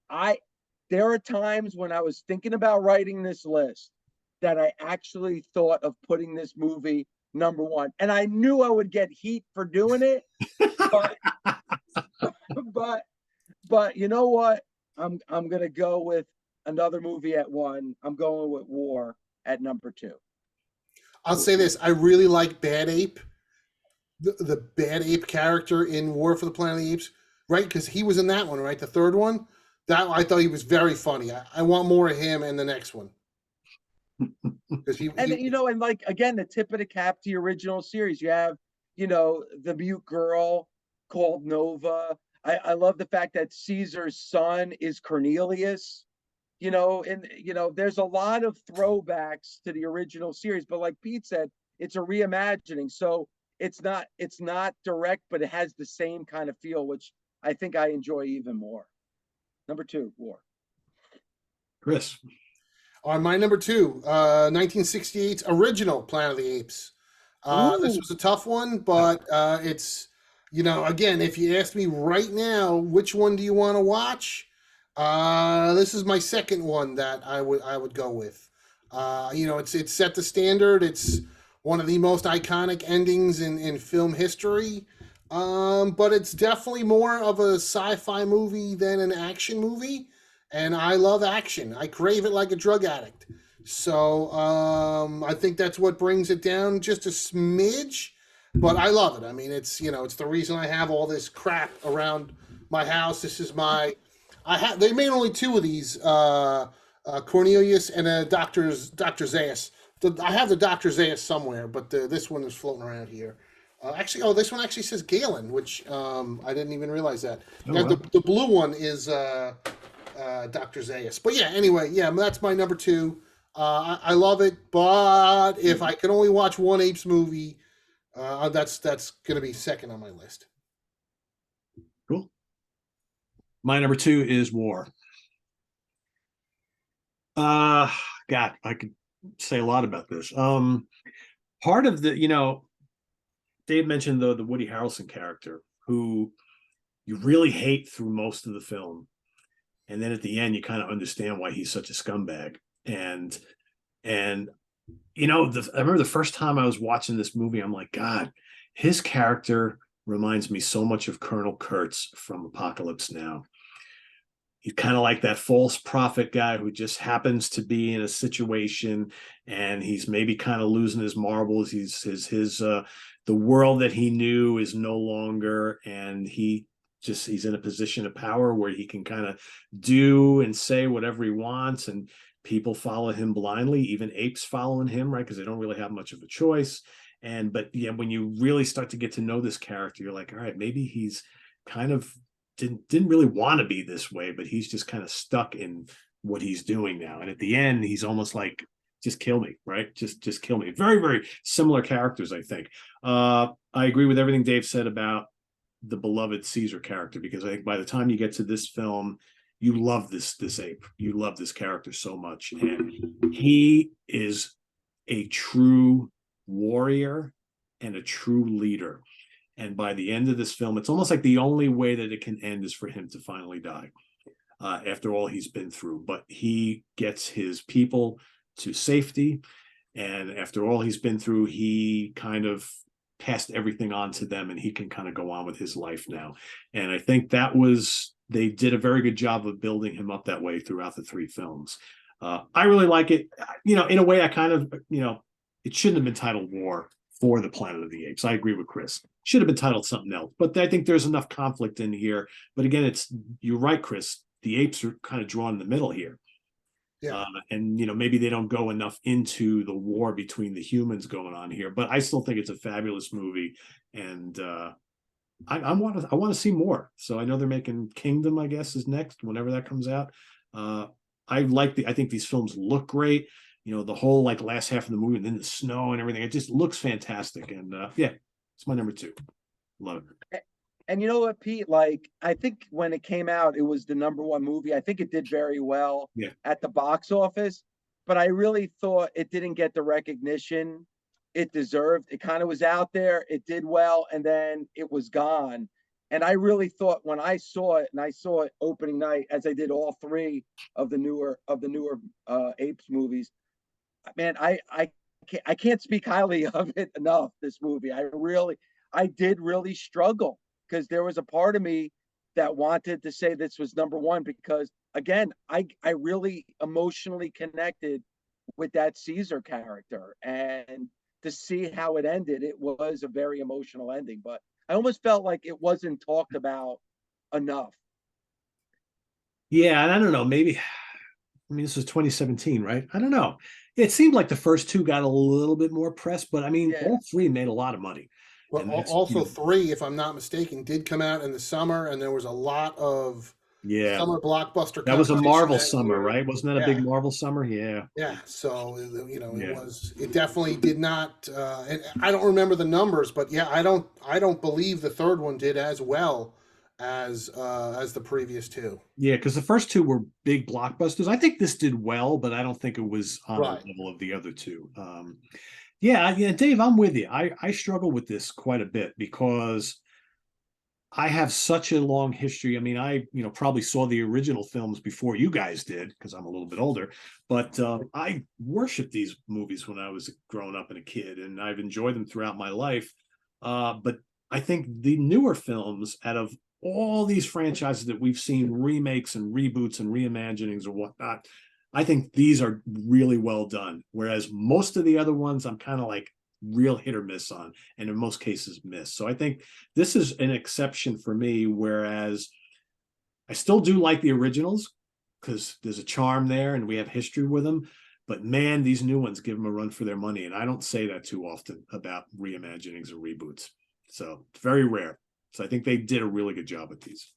there are times when I was thinking about writing this list that I actually thought of putting this movie number one. And I knew I would get heat for doing it, but but you know what? I'm gonna go with another movie at one. I'm going with War at number two. I'll say this: I really like Bad Ape, the Bad Ape character in War for the Planet of the Apes, right? Because he was in that one, right? The third one. That I thought he was very funny. I want more of him in the next one. Because and like again, the tip of the cap to the original series. You have the mute girl called Nova. I love the fact that Caesar's son is Cornelius. And there's a lot of throwbacks to the original series, but like Pete said, it's a reimagining. So it's not direct, but it has the same kind of feel, which I think I enjoy even more. Number two, War. Chris. On my number two, 1968's original Planet of the Apes. This was a tough one, but it's, again, if you ask me right now, which one do you want to watch? This is my second one that I would go with. It's set the standard. It's one of the most iconic endings in film history. But it's definitely more of a sci-fi movie than an action movie. And I love action. I crave it like a drug addict. So I think that's what brings it down just a smidge. But I love it. I mean, it's the reason I have all this crap around my house. This is they made only two of these, Cornelius and Dr. Zaius. I have the Dr. Zaius somewhere, but this one is floating around here. This one actually says Galen, which I didn't even realize that. Wow. The blue one is Dr. Zaius. But yeah, anyway, that's my number two. I love it, but if I could only watch one Apes movie, that's going to be second on my list. Cool. My number two is War. God, I could say a lot about this. Part of the, Dave mentioned the Woody Harrelson character, who you really hate through most of the film, and then at the end you kind of understand why he's such a scumbag. And I remember the first time I was watching this movie, I'm like, God, his character reminds me so much of Colonel Kurtz from Apocalypse Now. He's kind of like that false prophet guy who just happens to be in a situation and he's maybe kind of losing his marbles. The world that he knew is no longer, and he's in a position of power where he can kind of do and say whatever he wants, and people follow him blindly, even apes following him, right? Because they don't really have much of a choice. But when you really start to get to know this character, you're like, all right, maybe he's kind of didn't really want to be this way, but he's just kind of stuck in what he's doing now. And at the end, he's almost like, just kill me, right? Just kill me. Very, very similar characters, I think. I agree with everything Dave said about the beloved Caesar character, because I think by the time you get to this film, you love this ape. You love this character so much. And he is a true warrior and a true leader. And by the end of this film, it's almost like the only way that it can end is for him to finally die after all he's been through. But he gets his people to safety. And after all he's been through, he kind of passed everything on to them, and he can kind of go on with his life now. And I think they did a very good job of building him up that way throughout the 3 films. I really like it. In a way, I kind of, it shouldn't have been titled War for the Planet of the Apes. I agree with Chris. Should have been titled something else. But I think there's enough conflict in here. But again, you're right, Chris. The apes are kind of drawn in the middle here. Yeah. And maybe they don't go enough into the war between the humans going on here. But I still think it's a fabulous movie, and I want to see more. So I know they're making Kingdom, I guess, is next whenever that comes out. I think these films look great. The whole like last half of the movie, and then the snow and everything. It just looks fantastic. And yeah, it's my number 2. Love it. And you know what, Pete? Like, I think when it came out, it was the number 1 movie. I think it did very well at the box office, but I really thought it didn't get the recognition it deserved. It kind of was out there, it did well, and then it was gone. And I really thought when I saw it, and I saw it opening night, as I did all 3 of the newer Apes movies, man, I can't speak highly of it enough. This movie, I did really struggle, because there was a part of me that wanted to say this was number 1, because again, I really emotionally connected with that Caesar character, and to see how it ended, it was a very emotional ending, but I almost felt like it wasn't talked about enough. Yeah, and I don't know, maybe, I mean, this was 2017, right? I don't know. It seemed like the first 2 got a little bit more press, but I mean, all 3 made a lot of money. Well, And that's, also 3, if I'm not mistaken, did come out in the summer, and there was a lot of summer blockbuster. That was a Marvel that summer, year. right? Wasn't that a big Marvel summer? Yeah. Yeah. So it definitely did not. And I don't remember the numbers, but yeah, I don't believe the 3rd one did as well as the previous 2. Yeah, because the first 2 were big blockbusters. I think this did well, but I don't think it was on the level of the other 2. Yeah, Dave, I'm with you. I struggle with this quite a bit, because I have such a long history. I mean, I probably saw the original films before you guys did, because I'm a little bit older. But I worshiped these movies when I was growing up and a kid, and I've enjoyed them throughout my life. But I think the newer films, out of all these franchises that we've seen, remakes and reboots and reimaginings or whatnot, I think these are really well done. Whereas most of the other ones, I'm kind of like real hit or miss on, and in most cases miss. So I think this is an exception for me, whereas I still do like the originals, because there's a charm there and we have history with them. But man, these new ones give them a run for their money. And I don't say that too often about reimaginings or reboots. So it's very rare. So I think they did a really good job with these.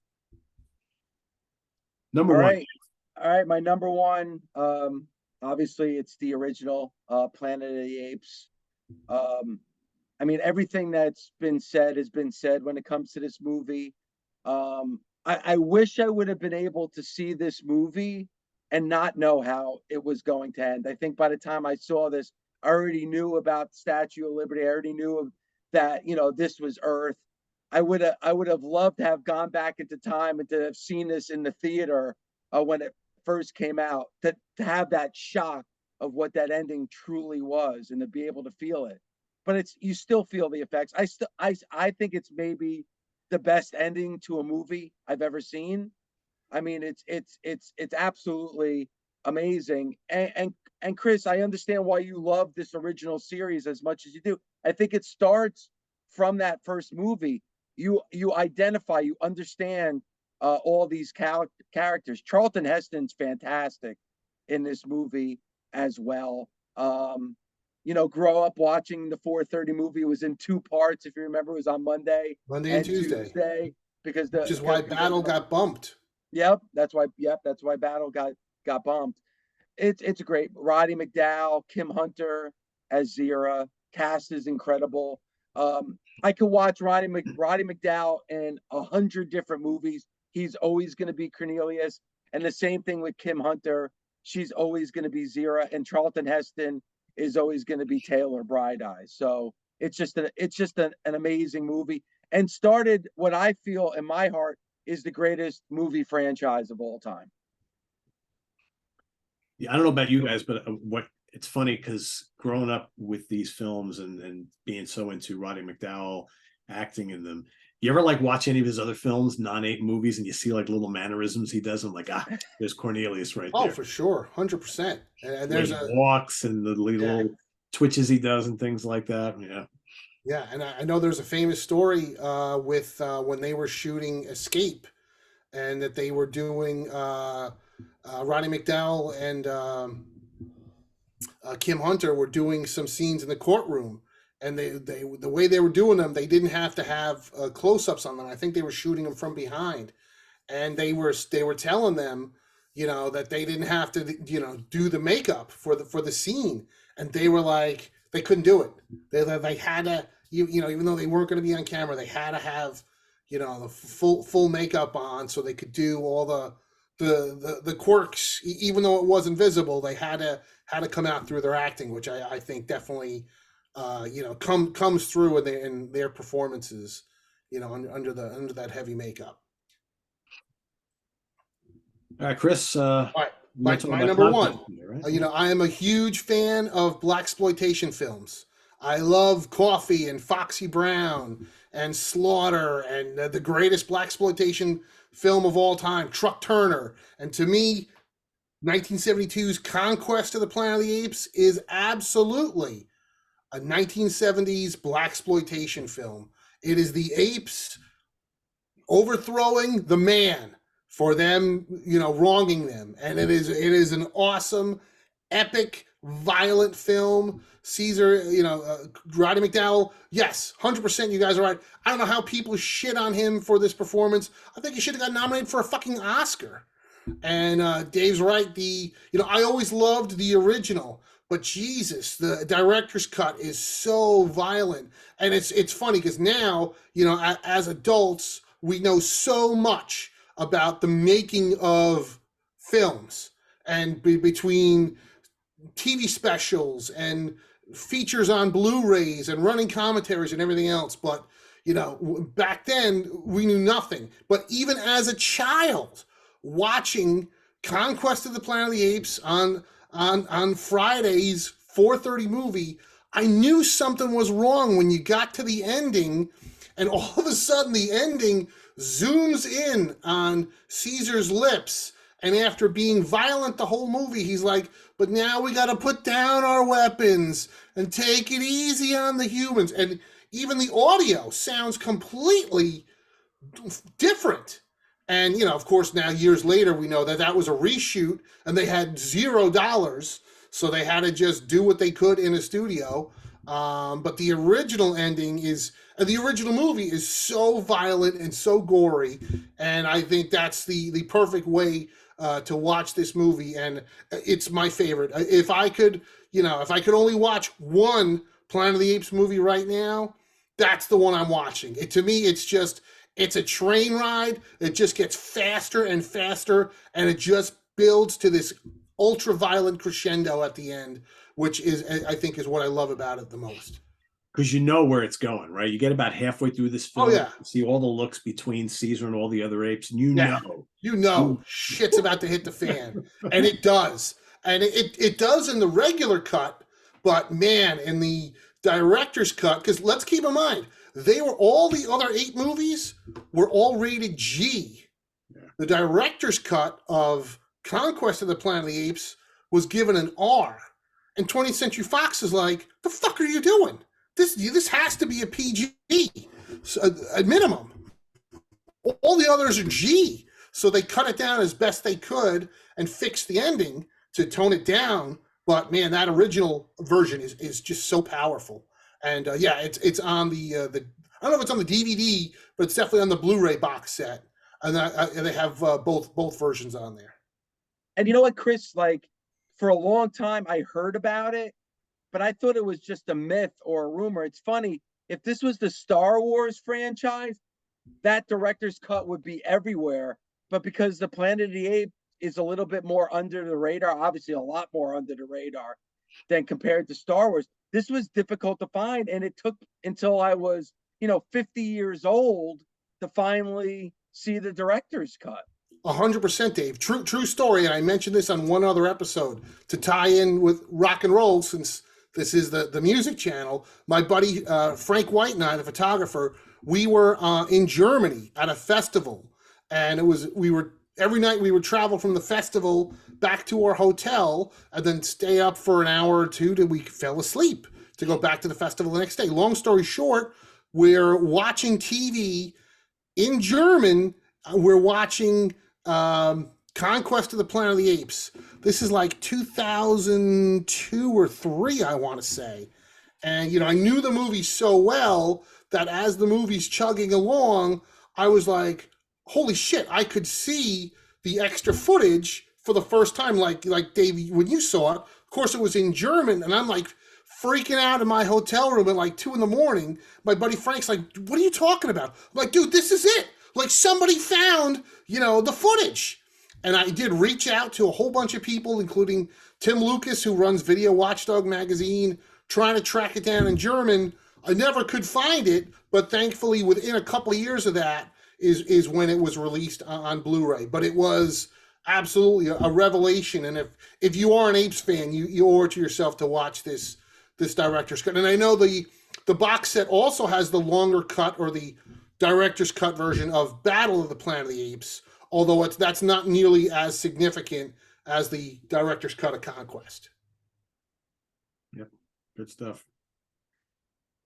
Number 1. All right, my number 1, obviously it's the original Planet of the Apes. I mean, everything that's been said has been said when it comes to this movie. I wish I would have been able to see this movie and not know how it was going to end. I think by the time I saw this, I already knew about the Statue of Liberty. I already knew that, this was Earth. I would have loved to have gone back into time and to have seen this in the theater when it first came out, to have that shock of what that ending truly was, and to be able to feel it. But you still feel the effects. I think it's maybe the best ending to a movie I've ever seen. I mean, it's absolutely amazing. And Chris, I understand why you love this original series as much as you do. I think it starts from that first movie. You identify, you understand all these characters. Charlton Heston's fantastic in this movie as well. Grow up watching the 4:30 movie. It was in 2 parts, if you remember. It was on Monday and Tuesday. Which is why Battle got bumped. Yep, that's why Battle got bumped. It's a great Roddy McDowall, Kim Hunter as Zira. Cast is incredible. I could watch Roddy McDowall in 100 different movies. He's always going to be Cornelius, and the same thing with Kim Hunter. She's always going to be Zira, and Charlton Heston is always going to be Taylor Bright Eyes. So It's just an amazing movie, and started what I feel in my heart is the greatest movie franchise of all time. Yeah, I don't know about you guys, but what it's funny because growing up with these films and being so into Roddy McDowall acting in them, you ever like watch any of his other films, non-ape movies, and you see like little mannerisms he does? I'm like, there's Cornelius right Oh, there. for sure, 100%. And When there's he a walks and the yeah, little twitches he does and things like that. Yeah. yeah, and I know there's a famous story with when they were shooting Escape, and that they were doing Roddy McDowall and Kim Hunter were doing some scenes in the courtroom, and they the way they were doing them, they didn't have to have close-ups on them. I think they were shooting them from behind, and they were telling them, that they didn't have to, do the makeup for the scene, and they were like they couldn't do it. They had to, even though they weren't going to be on camera, they had to have, the full makeup on so they could do all the quirks, even though it wasn't visible. They had to come out through their acting, which I think definitely comes through in their performances, under that heavy makeup. All right, Chris. All right, my number one. Right? I am a huge fan of blaxploitation films. I love Coffee and Foxy Brown and Slaughter and the greatest blaxploitation film of all time, Truck Turner. And to me, 1972's Conquest of the Planet of the Apes is absolutely a 1970s blaxploitation film. It is the apes overthrowing the man for them, wronging them, and it is an awesome, epic, violent film. Caesar, Roddy McDowall, yes, 100%. You guys are right. I don't know how people shit on him for this performance. I think he should have got nominated for a fucking Oscar. And Dave's right. I always loved the original, but Jesus, the director's cut is so violent, and it's funny because now, as adults, we know so much about the making of films, and between TV specials and features on Blu-rays and running commentaries and everything else. But, back then we knew nothing. But even as a child, watching Conquest of the Planet of the Apes on Friday's 4:30 movie, I knew something was wrong when you got to the ending, and all of a sudden the ending zooms in on Caesar's lips, and after being violent the whole movie, he's like, but now we got to put down our weapons and take it easy on the humans. And even the audio sounds completely different. And, of course, now years later, we know that was a reshoot and they had $0. So they had to just do what they could in a studio. But the original the original movie is so violent and so gory. And I think that's the perfect way to watch this movie. And it's my favorite. If I could only watch one Planet of the Apes movie right now, that's the one I'm watching. To me, it's a train ride. It just gets faster and faster, and it just builds to this ultra violent crescendo at the end, which I think is what I love about it the most. Because you know where it's going, right? You get about halfway through this film, you see all the looks between Caesar and all the other apes, and you know shit's about to hit the fan. And it does. And it does in the regular cut, but man, in the director's cut, because let's keep in mind, all the other 8 movies were all rated G. Yeah. The director's cut of Conquest of the Planet of the Apes was given an R. And 20th Century Fox is like, the fuck are you doing? This has to be a PG, a minimum. All the others are G. So they cut it down as best they could and fixed the ending to tone it down. But man, that original version is just so powerful. And it's on the I don't know if it's on the DVD, but it's definitely on the Blu-ray box set. And they have both versions on there. And you know what, Chris? Like, for a long time, I heard about it, but I thought it was just a myth or a rumor. It's funny, if this was the Star Wars franchise, that director's cut would be everywhere. But because the Planet of the Apes is a little bit more under the radar, obviously a lot more under the radar than compared to Star Wars, this was difficult to find, and it took until I was, 50 years old to finally see the director's cut. 100%, Dave. True story. And I mentioned this on one other episode to tie in with rock and roll, since this is the music channel. My buddy Frank White and I, the photographer, we were in Germany at a festival, and every night we would travel from the festival back to our hotel and then stay up for an hour or two till we fell asleep to go back to the festival the next day. Long story short, we're watching TV in German. We're watching Conquest of the Planet of the Apes. This is like 2002 or 3, I want to say. And, I knew the movie so well that as the movie's chugging along, I was like, holy shit, I could see the extra footage for the first time. Like Dave, when you saw it, of course it was in German, and I'm like freaking out in my hotel room at like 2 a.m. My buddy Frank's like, what are you talking about? I'm like, dude, this is it. Like, somebody found, the footage. And I did reach out to a whole bunch of people, including Tim Lucas, who runs Video Watchdog magazine, trying to track it down in German. I never could find it, but thankfully within a couple of years of that is when it was released on Blu-ray. But it was absolutely a revelation. And if you are an Apes fan, you owe it to yourself to watch this director's cut. And I know the box set also has the longer cut, or the director's cut version of Battle of the Planet of the Apes, although that's not nearly as significant as the director's cut of Conquest. Yep, good stuff.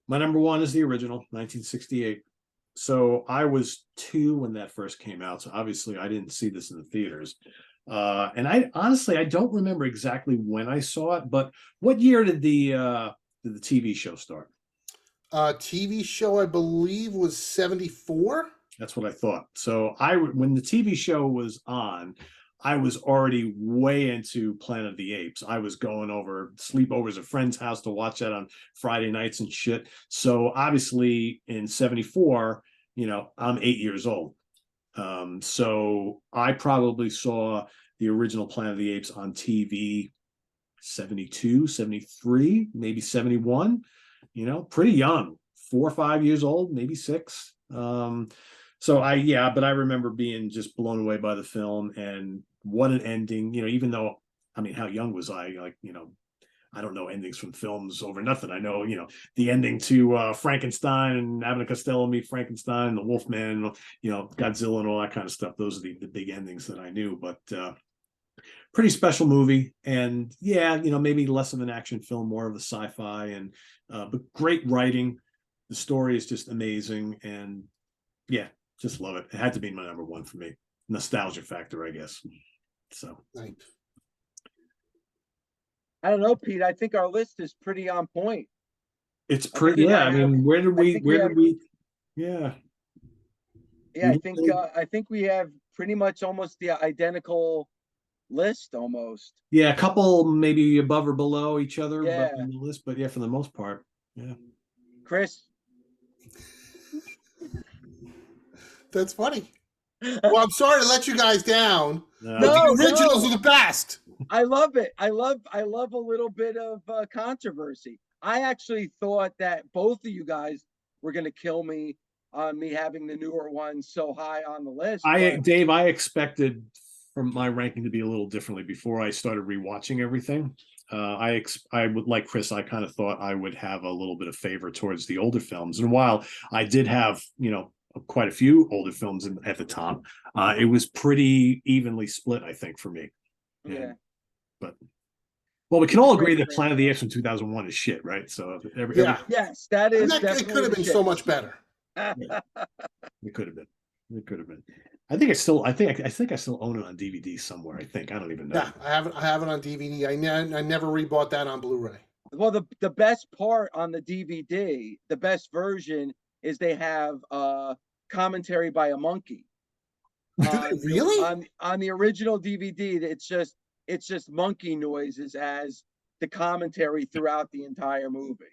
My number 1 is the original, 1968. So I was 2 when that first came out, so obviously I didn't see this in the theaters. And I honestly, I don't remember exactly when I saw it, but what year did the TV show start? TV show, I believe, was 74. That's what I thought. So when the TV show was on, I was already way into Planet of the Apes. I was going over sleepovers at a friend's house to watch that on Friday nights and shit. So obviously in 74, I'm 8 years old. So I probably saw the original Planet of the Apes on TV 72, 73, maybe 71. Pretty young, 4 or 5 years old, maybe 6. But I remember being just blown away by the film, and what an ending, even though, how young was I? I don't know endings from films over nothing. I know, the ending to Frankenstein and Abbott and Costello meet Frankenstein, the Wolfman, Godzilla and all that kind of stuff. Those are the big endings that I knew, but pretty special movie. And maybe less of an action film, more of a sci-fi, and but great writing. The story is just amazing, and just love it. It had to be my number 1 for me. Nostalgia factor, I guess. So Right. I don't know, Pete. I think our list is pretty on point. It's pretty. Yeah, where did we? Yeah. Yeah, I think we have pretty much almost the identical list, almost. Yeah, a couple maybe above or below each other, Yeah. on the list, but for the most part, yeah. Chris. That's funny. Well, I'm sorry to let you guys down. No, the originals are the best. I love it. I love a little bit of controversy. I actually thought that both of you guys were going to kill me on me having the newer ones so high on the list. Dave, I expected from my ranking to be a little differently before I started rewatching everything. I would, like Chris, I kind of thought I would have a little bit of favor towards the older films. And while I did have, quite a few older films at the top, it was pretty evenly split, I think, for me. Yeah. But we can all agree that Planet of the Apes from 2001 is shit, right? So yes, that is. It could have been so much better. It could have been. I think I still own it on DVD somewhere. I don't even know. Yeah, I have it on DVD. I never rebought that on Blu-ray. Well, the best part on the DVD, the best version, is they have commentary by a monkey. Really? On the original DVD, it's just monkey noises as the commentary throughout the entire movie.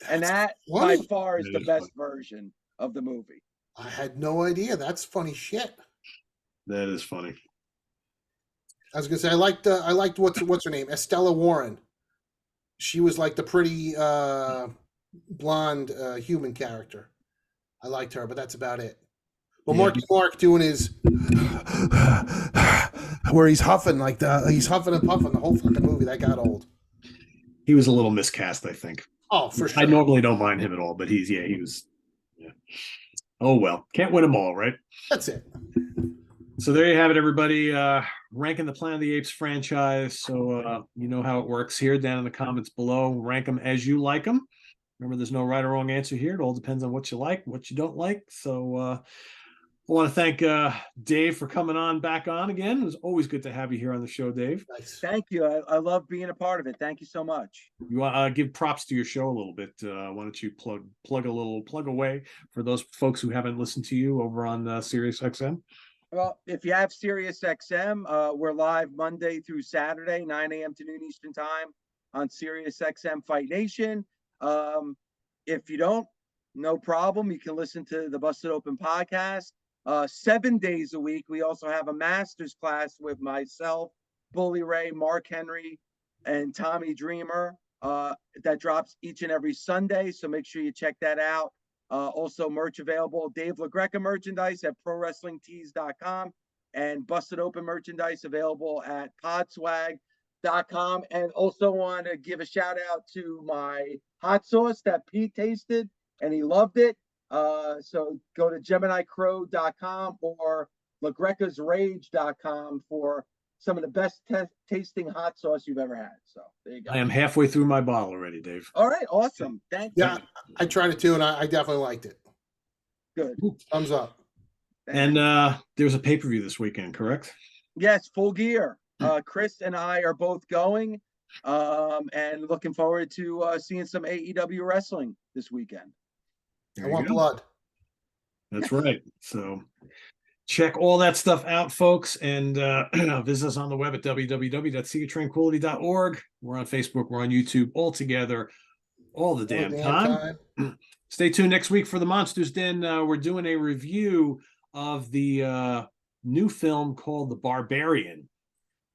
And that by far is the best version of the movie. I had no idea. That's funny shit. That is funny. I was gonna say I liked what's her name? Estella Warren. She was like the pretty blonde human character. I liked her, but that's about it. Well, Yeah. Marky Mark doing his where he's huffing like he's huffing and puffing the whole fucking movie. That got old. He was a little miscast, I think. Oh, for sure. I normally don't mind him at all, but he was. Yeah. Oh well, can't win them all, right? That's it. So there you have it, everybody. Ranking the Planet of the Apes franchise. So you know how it works here. Down in the comments below, rank them as you like them. Remember, there's no right or wrong answer here. It all depends on what you like, what you don't like. So I want to thank Dave for coming back on again. It was always good to have you here on the show, Dave. Nice. Thank you. I love being a part of it. Thank you so much. You want to give props to your show a little bit. Why don't you plug away for those folks who haven't listened to you over on Sirius XM? Well, if you have Sirius XM, we're live Monday through Saturday, 9 a.m. to noon Eastern time on Sirius XM Fight Nation. If you don't, no problem. You can listen to the Busted Open podcast 7 days a week. We also have a master's class with myself, Bully Ray, Mark Henry, and Tommy Dreamer that drops each and every Sunday. So make sure you check that out. Also merch available, Dave LaGreca merchandise at prowrestlingtees.com and Busted Open merchandise available at podswag.com. And also want to give a shout out to my hot sauce that Pete tasted and he loved it. So go to GeminiCrow.com or LaGrecasRage.com for some of the best tasting hot sauce you've ever had. So there you go. I am halfway through my bottle already, Dave. All right, awesome. Thank you. Yeah, I tried it too, and I definitely liked it. Good. Thumbs up. And there's a pay-per-view this weekend, correct? Yes, Full Gear. Chris and I are both going, and looking forward to seeing some AEW wrestling this weekend. I want blood. That's right. So check all that stuff out, folks, and visit us on the web at www.seaoftranquility.org. We're on Facebook, we're on YouTube, all together, all the damn time. Stay tuned next week for the Monsters Den. We're doing a review of the new film called The Barbarian,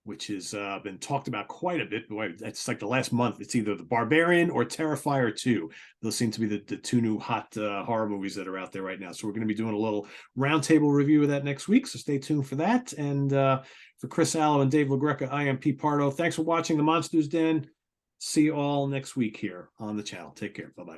which has been talked about quite a bit. It's like the last month. It's either The Barbarian or Terrifier 2. Those seem to be the two new hot horror movies that are out there right now. So we're going to be doing a little roundtable review of that next week. So stay tuned for that. And for Chris Allo and Dave LaGreca, I am Pete Pardo. Thanks for watching The Monsters Den. See you all next week here on the channel. Take care. Bye-bye.